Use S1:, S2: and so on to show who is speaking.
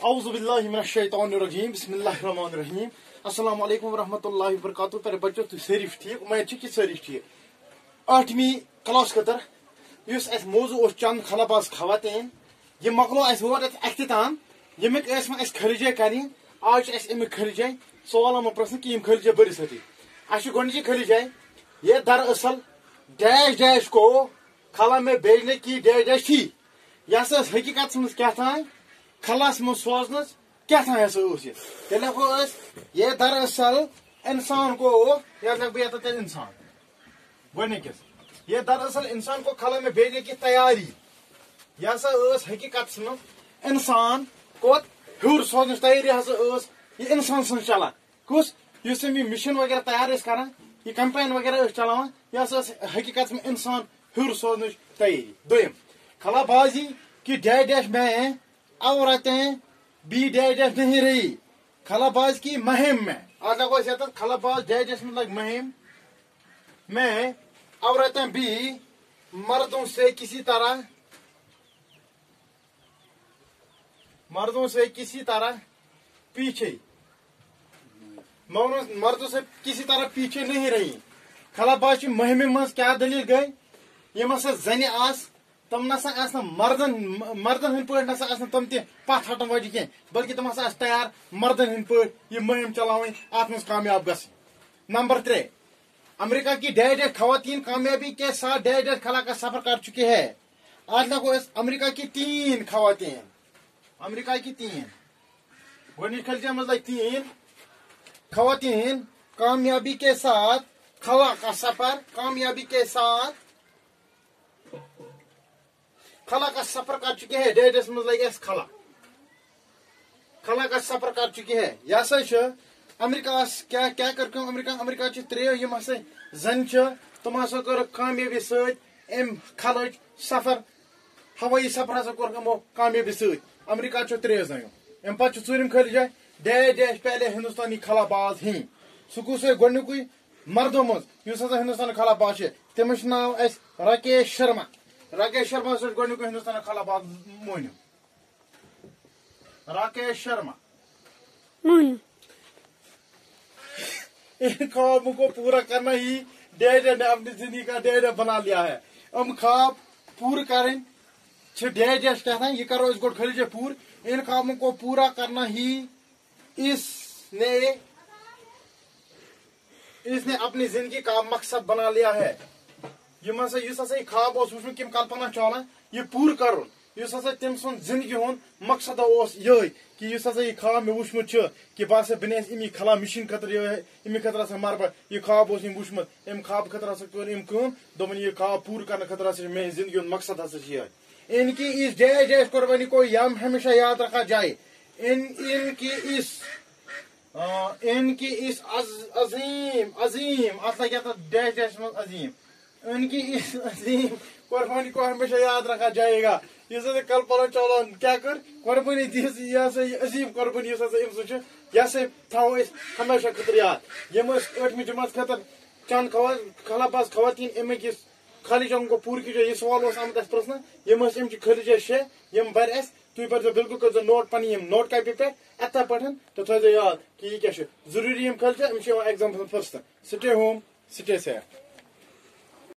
S1: اعوذ باللہ من الشیطان الرجیم بسم اللہ الرحمن الرحیم السلام علیکم ورحمۃ اللہ وبرکاتہ پہ بچو تھی ساری ٹھیک امید کہ ساری ٹھیک 8ویں کلاس خطر اس موضوع چند خلاباز خواتین یہ مکلو ووت اختتام یمیک خرچے کریں آج امیک خرچے سوال آمت پرسن کہ خرچے برس ہوتی اچھے گۄڈنِچی خرچے یہ دراصل ڈیش ڈیش کو خلا میں بھیجنے کی ڈیش ڈیش تھی یہ حقیقت مز کیا تھا خلاس من سوزن کیا یہ دراصل انسان کو انسان گۄڈنِکِس یہ دراصل انسان کو خلا میں بھیجنے کی تیاری یہ حقیقت من انسان کو ہور سوزن تیاری یہ انسان سن چلان کس اس مشین وغیرہ تیار کران یہ کمپین وغیرہ چلاوان یہ حقیقت میں انسان ہور سوزن تیاری دویم خلا بازی کی ڈیش ڈیش میں عورتیں بھی ڈیش ڈیش نہیں رہی خلا باز کی مہم میں آج لگو خلا باز ڈیش ڈیش میں لگ مہم میں عورتیں بھی مردوں سے کسی طرح نہیں رہی خلا باز کی مہم مز کیا دلیل گئی یہ مسا زنی آس تم نسا مردن ہند پہ نسا تم تہ پت ہٹن وجہ کی بلکہ تم ہسا تیار مردن ہند پہ یہ مہم چلاویں ات مز کامیاب گھن نمبر 3 امریکہ کی ڈیش ڈیش خواتین کامیابی کے ساتھ ڈیش ڈیش خلا کا سفر کر چکی ہے آج لگو امریکہ کی 3 خواتین امریکہ کی 3 گۄڈنِچ خلچہ مز لگ 3 خواتین کامیابی کے ساتھ خلا کا سفر خلا کا سفر کر چکی ہے ڈیش ڈیش مز لگ خلا کا سفر کر چکی ہے یہ سا امریکہ کیا کر امریکہ ترٛیو یم ہسا زن تم ہسا کر کامیابی ست ام خلچ سفر ہوٲیی سفر ہسا کور تمو کامیابی ست امریکہ 3 زنو ام پتہ ژوٗرِم خرچہ ڈیش ڈیش پہلے ہندوستانی خلا باز ہیں سہ کس گۄڈنیُکُے مردو مز یس ہسا ہندوستان خلا باز تمس ناو راکیش شرما سا گۄڈنیُکُے ہندوستان خلا باز مونیو راکیش شرما ان خوابوں کو پورا کرنا ہی ڈیش ڈیش نے اپنی زندگی کا ڈیش ڈیش بنا لیا ہے خواب پور کریں ڈیش ڈیش کہتے ہیں یہ کرو اس گوڑ خریجے پور ان خوابوں کو پورا کرنا ہی اس نے اپنی زندگی کا مقصد بنا لیا ہے یہ خواب کم کلپنا چاولان یہ پور کر تم سن زندگی ہند مقصد یہ کہ یہ خواب میں وچمت کہ بہ بنس امی خلا مشین خطر امی خطر مر بہ یہ خواب وچمت ام خواب خطر دن یہ خواب پور کرنے خطر میری زندگی ہند مقصد یہ ان کی اس ڈیش ڈیش قربانی کو ہمیشہ یاد رکھا جائے ان کی اس عظیم ڈیش ڈیش میں عظیم ان کی اس عظیم قربانی کو ہمیشہ یاد رکھا جائے گا یہ کلپنا چاولان کیا کر قربانی دس یہ عظیم قربانی یہ تھو ہمیشہ خطر یاد یم 8ویں جماعت خطر چند خلا باز خواتین امک خالچن کو پور کی یہ سوال آمت پرسن یم امچ خرچہ 6 یم بر تھی پہ بالکل کر نوٹ پن نوٹ کاپی پہ اتھا پہ تو تھو یاد کہ یہ کیا ضروری یم خرچہ ایگزام فرسٹ سٹے ہوم سٹے سیف